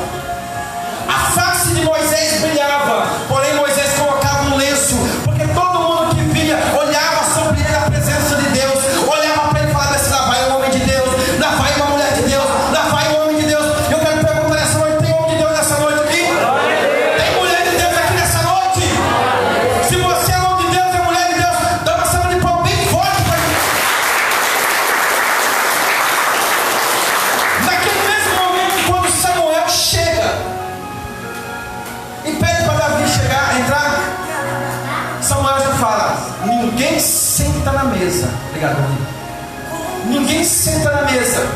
a face de Moisés brilhava, porém Moisés colocava um lenço, porque todo mundo que via olhava sobre ele a presença de Deus, olhava para ele e falava assim: lá vai um homem de Deus, lá vai uma mulher de Deus, lá vai um homem de Deus. Eu quero perguntar nessa noite: tem homem de Deus nessa noite aqui? Tem mulher de Deus aqui nessa noite? Se você é homem de Deus, é mulher de Deus, dá uma salva de palmas bem forte para mim. Naquele mesmo momento, quando Samuel chega e pede para Davi chegar, entrar, Samuel já fala: ninguém senta na mesa. Obrigado, Davi. Ninguém senta na mesa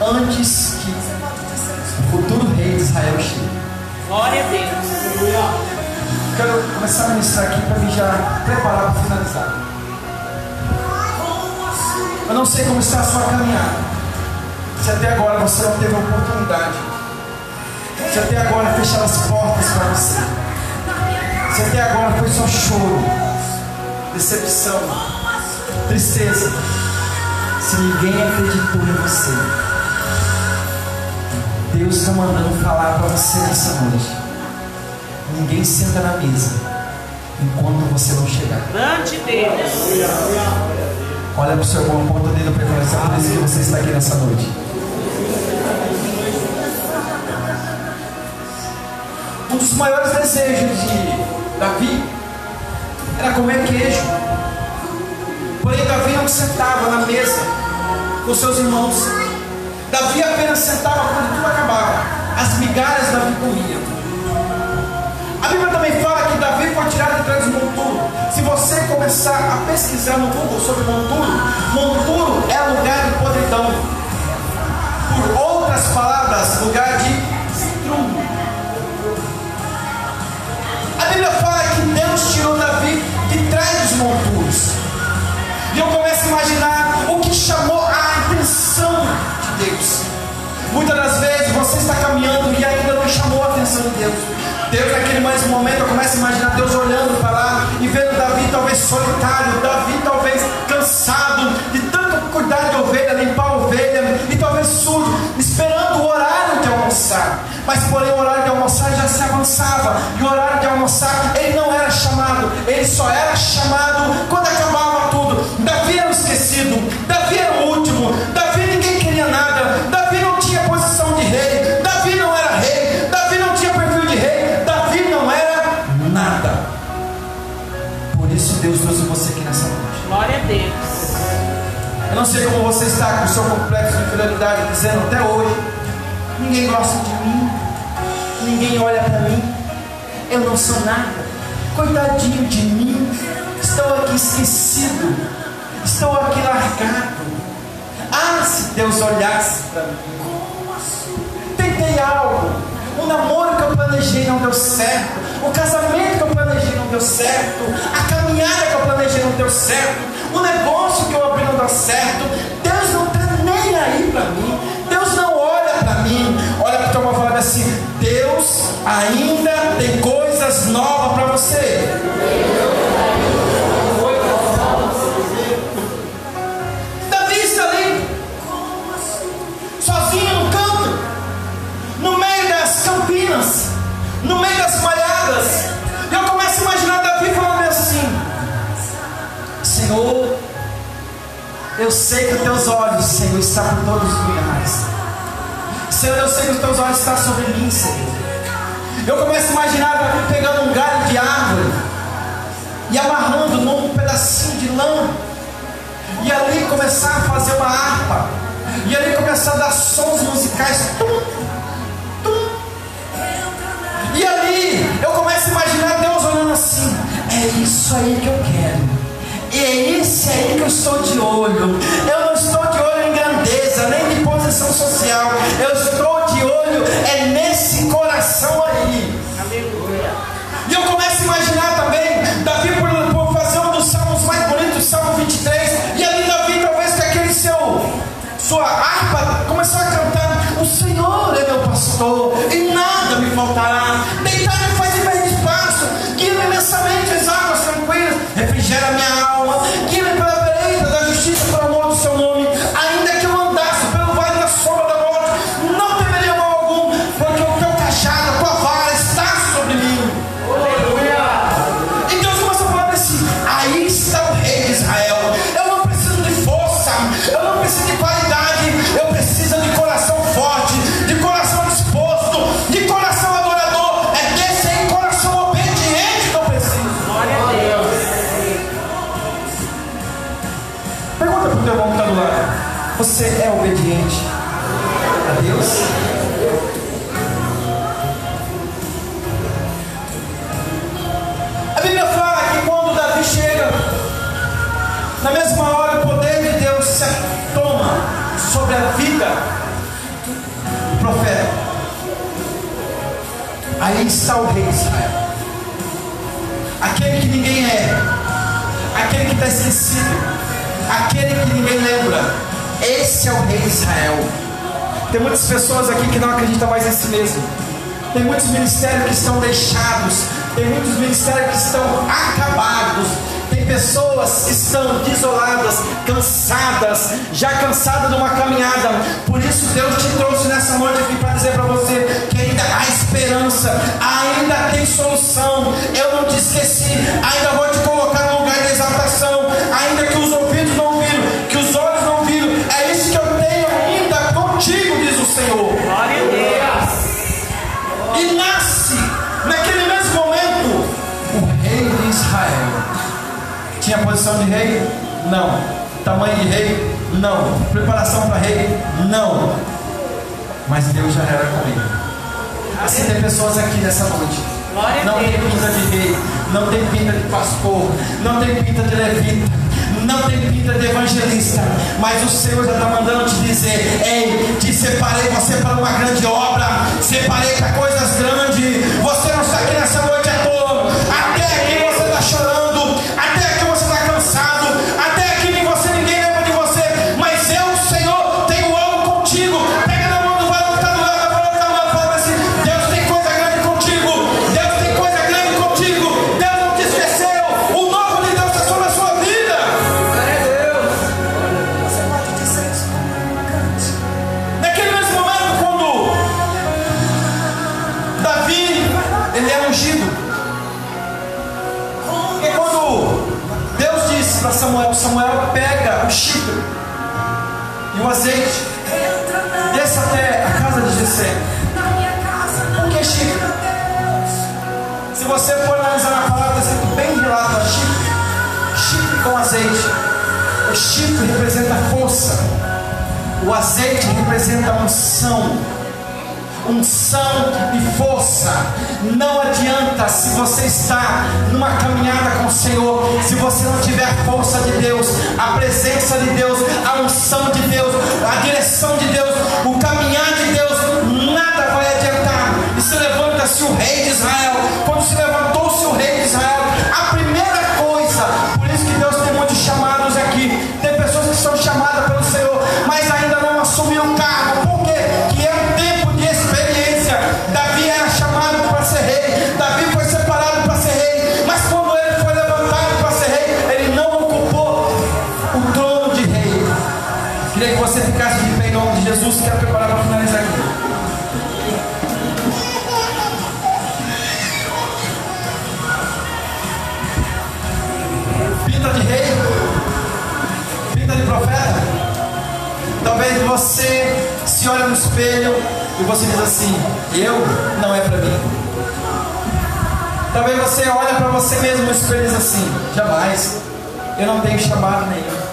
antes que o futuro rei de Israel chegue. Glória a Deus. Quero começar a ministrar aqui para me já preparar para finalizar. Eu não sei como está a sua caminhada. Se até agora você não teve a oportunidade, se até agora fecharam as portas para você, se até agora foi só choro, decepção, tristeza, se ninguém acreditou em você, Deus está mandando falar para você nessa noite: ninguém senta na mesa enquanto você não chegar. Grande Deus. Olha para o seu irmão, aponta o dedo para ele, é por isso que você está aqui nessa noite. Um dos maiores desejos de Davi era comer queijo. Porém, Davi não sentava na mesa com seus irmãos. Davi apenas sentava quando tudo acabava. As migalhas Davi comia. A Bíblia também fala que Davi foi tirado de trás do monturo. Se você começar a pesquisar no Google sobre monturo, monturo é lugar de podridão. Por outras palavras, lugar de estrume. A Bíblia fala que Deus tirou Davi de trás dos monturos. E eu começo a imaginar o que chamou a atenção de Deus. Muitas das vezes você está caminhando e ainda não chamou a atenção de Deus. Deus, naquele mesmo momento, eu começo a imaginar Deus olhando para lá e vendo Davi talvez solitário, Davi talvez cansado de tanto cuidar de ovelha, limpar a ovelha, e talvez sujo, esperando o horário de almoçar. Mas porém o horário de almoçar já se avançava, e o horário de almoçar ele não era chamado, ele só era chamado quando acabava tudo. Davi era o esquecido, Davi era o último, Davi ninguém queria nada, Davi não tinha posição de rei, Davi não era rei, Davi não tinha perfil de rei, Davi não era nada. Por isso Deus trouxe você aqui nessa noite. Glória a Deus. Eu não sei como você está com o seu complexo de inferioridade, dizendo até hoje: ninguém gosta de mim, ninguém olha para mim, eu não sou nada, coitadinho de mim, estou aqui esquecido, estou aqui largado. Ah, se Deus olhasse para mim. Tentei algo, o namoro que eu planejei não deu certo, o casamento que eu planejei não deu certo, a caminhada que eu planejei não deu certo, o negócio que eu abri não deu certo. Deus não está nem aí para mim, Deus não olha para mim. Olha para o teu irmão falando assim: Deus ainda tem coisas novas para você. Davi está ali, sozinho no campo, no meio das campinas, no meio das malhadas. E eu começo a imaginar Davi falando assim: Senhor, eu sei que os teus olhos, Senhor, estão por todos os lugares. Senhor, eu sei que os teus olhos estão sobre mim, Senhor. Eu começo a imaginar Davi pegando um galho de árvore e amarrando num pedacinho de lã, e ali começar a fazer uma harpa, e ali começar a dar sons musicais. Tum, tum. E ali eu começo a imaginar Deus olhando assim: é isso aí que eu quero. E é esse aí que eu estou de olho. Eu não estou de olho em grandeza, nem de posição social. Eu estou de olho nesse coração aí. Aleluia. E eu começo a imaginar também Davi por fazer um dos salmos mais bonitos, Salmo 23. E ali Davi, talvez com aquele sua harpa, começou a cantar: o Senhor é meu pastor e nada me faltará. Deitar-me faz em verde espaço, guia-me imensamente as águas tranquilas, refrigera minha alma, guia-me pela vereda da justiça por amor do seu nome. Ainda que eu andasse pelo vale da sombra da morte, não temeria mal algum, porque o teu cajado, a tua vara está sobre mim. Aleluia. E Deus começa a falar assim: aí está o rei de Israel. Eu não preciso de força, eu não preciso de qualidade, eu preciso de coração forte, de coração disposto, de coração adorador. É desse aí, coração obediente, que eu preciso. Glória a Deus. Pergunta para o teu irmão que está do lado: você é obediente a Deus? A Bíblia fala que quando Davi chega, na mesma hora o poder de Deus se toma sobre a vida do profeta. Aí está o rei de Israel, aquele que ninguém é, aquele que está esquecido, aquele que ninguém lembra. Esse é o rei de Israel. Tem muitas pessoas aqui que não acreditam mais em si mesmo. Tem muitos ministérios que estão deixados, tem muitos ministérios que estão acabados, tem pessoas que estão desoladas, cansadas, já cansadas de uma caminhada. Por isso Deus te trouxe nessa noite aqui para dizer para você que ainda há esperança, ainda tem solução. Eu não te esqueci, ainda vou te colocar no lugar de exaltação, ainda que os ouvidos não ouviram, que os olhos não viram. É isso que eu tenho ainda contigo, diz o Senhor. Glória a Deus. E nasce naquele mesmo momento o rei de Israel. Tinha posição de rei? Não. Tamanho de rei? Não. Preparação para rei? Não. Mas Deus já era com ele. Assim, tem pessoas aqui nessa noite, não tem pinta de rei, não tem pinta de pastor, não tem pinta de levita, não tem pinta de evangelista, mas o Senhor já está mandando te dizer: ei, te separei você para uma grande obra, separei para coisas grandes. Você não está aqui nessa noite à toa. Até aqui você está chorando, até aqui você está cansado, até aqui ninguém lembra de você, mas eu, o Senhor, tenho algo contigo. Pega na mão do varão que está do lado, fala assim: Deus tem coisa grande contigo, Deus tem coisa grande contigo, Deus não te esqueceu, o novo de Deus está sobre a sua vida. Você pode dizer isso. Naquele mesmo momento, quando Davi, ele é ungido, e quando Deus disse para Samuel: Samuel, pega o chifre e o azeite, desça até a casa de Jessé. Por que chifre? Se você for analisar na palavra, está bem relato: chifre com azeite. O chifre representa força, o azeite representa unção. unção e força. Não adianta se você está numa caminhada com o Senhor, se você não tiver a força de Deus, a presença de Deus, a unção de Deus, a direção de Deus, o caminhar de Deus, nada vai adiantar. E se levanta-se o rei de Israel. Quando se levantou-se o rei de Israel, a primeira coisa, por isso que Deus tem muitos chamados aqui, tem pessoas que são chamadas pelo Senhor, mas ainda não assumiram o cargo. Por quê? Que é um tempo de experiência. Davi era chamado para ser rei, Davi foi separado para ser rei, mas quando ele foi levantado para ser rei, ele não ocupou o trono de rei. Queria que você ficasse de pé em nome de Jesus. Quero preparar para finalizar aqui. Pinta de rei, pinta de profeta. Talvez você se olhe no espelho e você diz assim: eu não é para mim. Talvez você olhe para você mesmo no espelho e diz assim: jamais, eu não tenho chamado nenhum.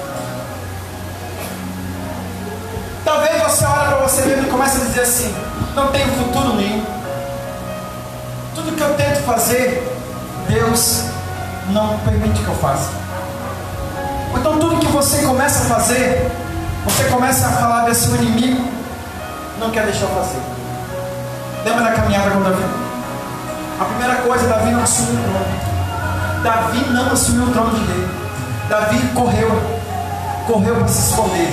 Talvez você olhe para você mesmo e comece a dizer assim: não tenho futuro nenhum. Tudo que eu tento fazer, Deus não permite que eu faça. Então tudo que você começa a fazer, você começa a falar desse inimigo, não quer deixar eu fazer. Lembra da caminhada com Davi? A primeira coisa, Davi não assumiu o trono. Davi não assumiu o trono de rei. Davi correu para se esconder.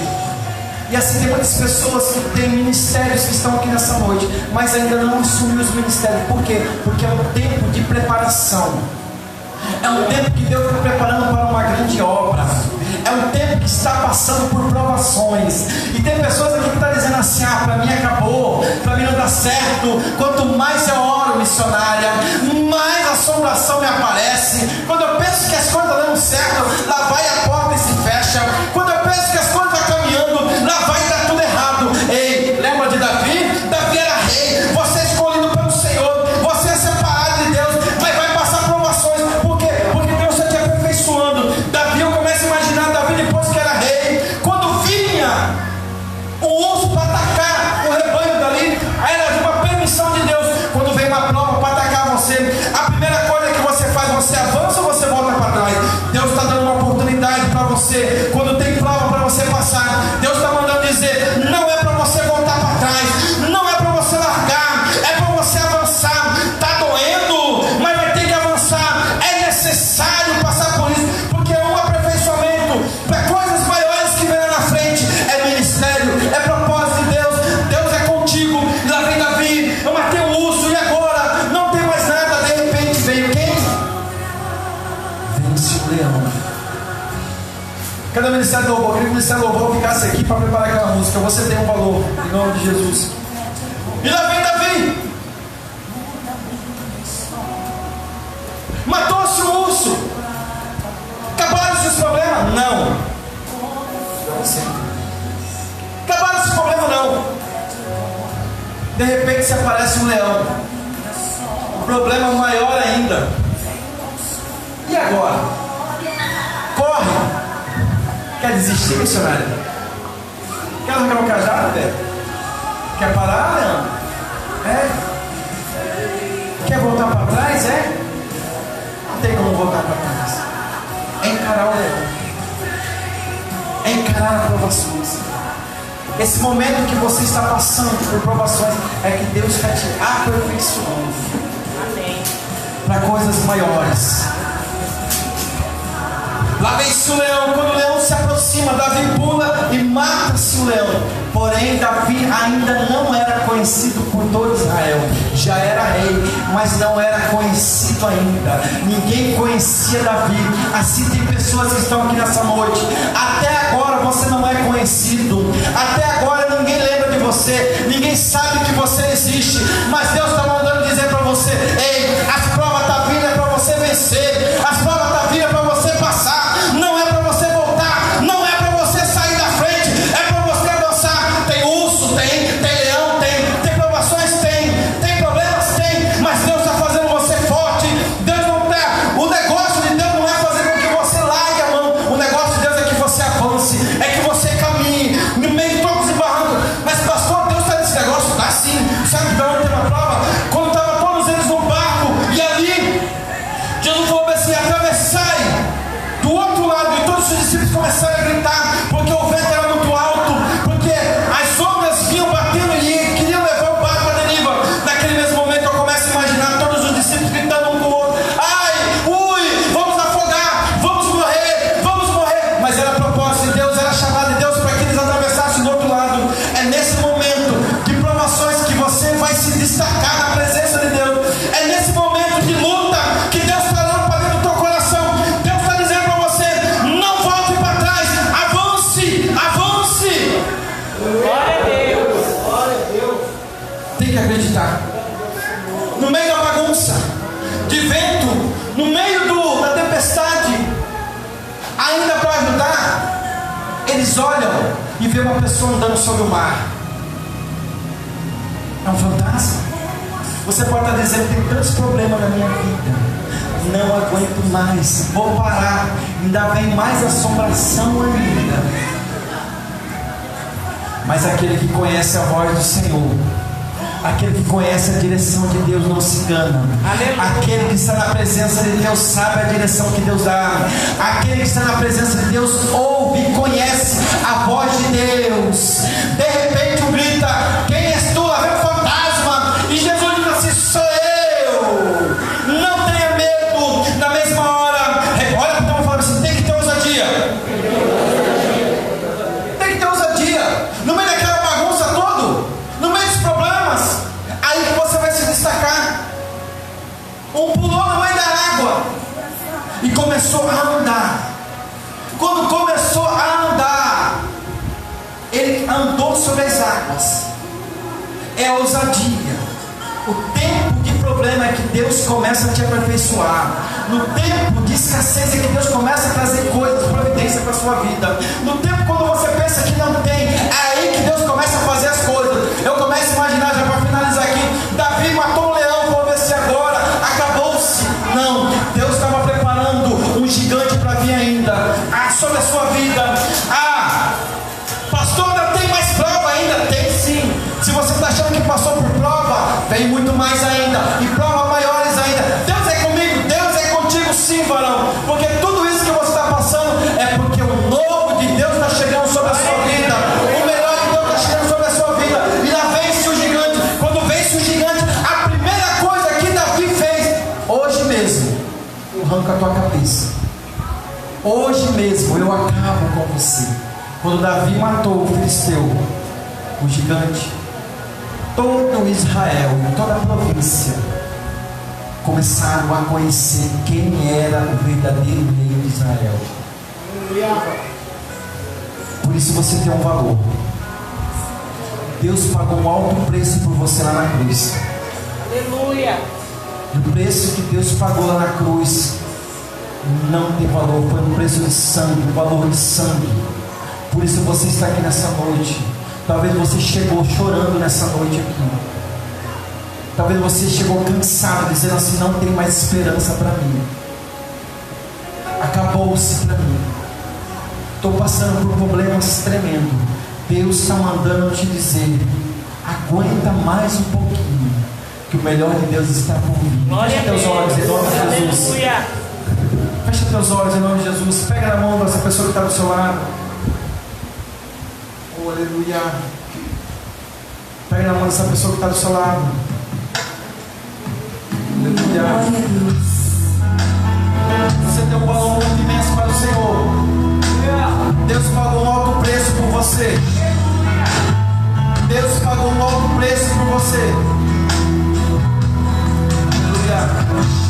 E assim tem muitas pessoas que têm ministérios que estão aqui nessa noite, mas ainda não assumiu os ministérios. Por quê? Porque é um tempo de preparação. É um tempo que Deus está preparando para uma grande obra. É um tempo que está passando por provações. E tem pessoas aqui que estão dizendo assim: ah, para mim acabou, para mim não dá certo. Quanto mais eu oro, missionária, mais assombração me aparece. Quando eu penso que as coisas estão dando certo, lá vai a porta e se fecha. Quando eu penso que as coisas estão caminhando, lá vai dar tudo errado. Ei, lembra de Davi? Davi era rei. Você é escolhido pelo Senhor, você é separado de Deus, mas vai passar provações. Por quê? Porque Deus está te aperfeiçoando. Davi, eu começo a imaginar Davi depois que era rei, quando vinha o urso para atacar o rebanho dali, aí era uma permissão de Deus. Quando vem uma prova para atacar você, a primeira coisa que você faz, você avança ou você volta para trás? Deus está dando uma oportunidade para você. Quando tem prova para você passar, Deus está mandando dizer: não é para você voltar para trás, não é para você largar, é para você avançar. Está doendo, mas vai ter que avançar. É necessário passar por isso, porque é um aperfeiçoamento para coisas maiores que vem lá na frente. É ministério, é propósito de Deus. Deus é contigo. E lá vem Davi: eu matei o urso e agora não tem mais nada. De repente veio quem? Vence o leão. Cadê o ministério do louvor? Eu queria que o ministério do louvor ficasse aqui para preparar aquela música. Você tem um valor, em nome de Jesus. E lá vem Davi. Matou-se o urso. Acabaram-se os problemas? Não. Acabaram-se os problemas? Não. De repente se aparece um leão. O problema maior ainda. E agora? Corre. Quer desistir, missionário? Quer arrancar o cajado, velho? Quer parar, Leão? É? Quer voltar para trás? É? Não tem como voltar para trás. É encarar o leão. É encarar as provações. Esse momento que você está passando por provações é que Deus está te aperfeiçoando. Amém. Para coisas maiores. Lá vem-se o leão. Quando o leão se aproxima, Davi pula e mata-se o leão. Porém, Davi ainda não era conhecido por todo Israel. Já era rei, mas não era conhecido ainda. Ninguém conhecia Davi. Assim tem pessoas que estão aqui nessa noite. Até agora você não é conhecido. Até agora ninguém lembra de você. Ninguém sabe que você existe. Mas Deus está mandando dizer para você: ei, as provas estão vindo, é para você vencer. As provas estão vindo, é para você passar. Não é para você voltar. Não é para você sair da frente. É para você avançar. Tem urso, tem leão, tem provações, tem problemas, tem. Mas Deus está fazendo você forte. Deus não está. O negócio de Deus não é fazer com que você largue a mão. O negócio de Deus é que você avance. É que você caminhe no meio de tocos e barrancos. Mas pastor, Deus está nesse negócio? Está sim. Sabe de onde eles olham e vê uma pessoa andando sobre o mar. É um fantasma. Você pode estar dizendo: tem tantos problemas na minha vida, não aguento mais, vou parar. Ainda vem mais assombração ainda. Mas aquele que conhece a voz do Senhor, aquele que conhece a direção de Deus, não se engana. Aquele que está na presença de Deus sabe a direção que Deus dá. Aquele que está na presença de Deus ouve e conhece a voz de Deus. De repente um grita: quem és tu? Lá vem o fantasma. E Jesus diz assim: sou eu. Não tenha medo. Na mesma hora, olha para o falando assim: tem que ter ousadia. Tem que ter ousadia. No meio daquela bagunça toda, no meio dos problemas, aí que você vai se destacar. Um pulou no meio da água e começou a andar. Quando começou a andar, ele andou sobre as águas. É ousadia. O tempo de problema é que Deus começa a te aperfeiçoar. No tempo de escassez é que Deus começa a trazer coisas, providência para a sua vida. No tempo quando você pensa que não tem, é aí que Deus começa a fazer as coisas. Eu começo a imaginar, já para finalizar aqui, Davi matou um leão, vou ver se agora acabou-se. Não, Deus estava preparando um gigante para vir ainda. Sobre a sua vida. Pastor, ainda tem mais prova ainda? Tem sim. Se você está achando que passou por prova, vem muito mais ainda, e provas maiores ainda. Deus é comigo, Deus é contigo sim, varão. Porque tudo isso que você está passando é porque o novo de Deus está chegando sobre a sua vida. O melhor de Deus está chegando sobre a sua vida. E lá vence o gigante. Quando vence o gigante, a primeira coisa que Davi fez: hoje mesmo eu arranco a tua cabeça. Hoje mesmo eu acabo com você. Quando Davi matou o filisteu, o gigante, todo Israel, toda a província começaram a conhecer quem era o verdadeiro rei de Israel. Por isso você tem um valor. Deus pagou um alto preço por você lá na cruz. Aleluia. E o preço que Deus pagou lá na cruz não tem valor, foi um preço de sangue, um valor de sangue. Por isso você está aqui nessa noite. Talvez você chegou chorando nessa noite aqui. Talvez você chegou cansado, dizendo assim: não tem mais esperança para mim. Acabou-se para mim. Estou passando por problemas tremendos. Deus está mandando te dizer: aguenta mais um pouquinho, que o melhor de Deus está por vir. Fecha teus olhos em nome de Jesus. Aleluia. Fecha teus olhos em nome de Jesus. Pega na mão dessa pessoa que está do seu lado. Oh, aleluia. Pega na mão dessa pessoa que está do seu lado. Aleluia. Glória a Deus. Você tem um valor muito imenso para o Senhor. Deus pagou um alto preço por você. Deus pagou um alto preço por você. Aleluia.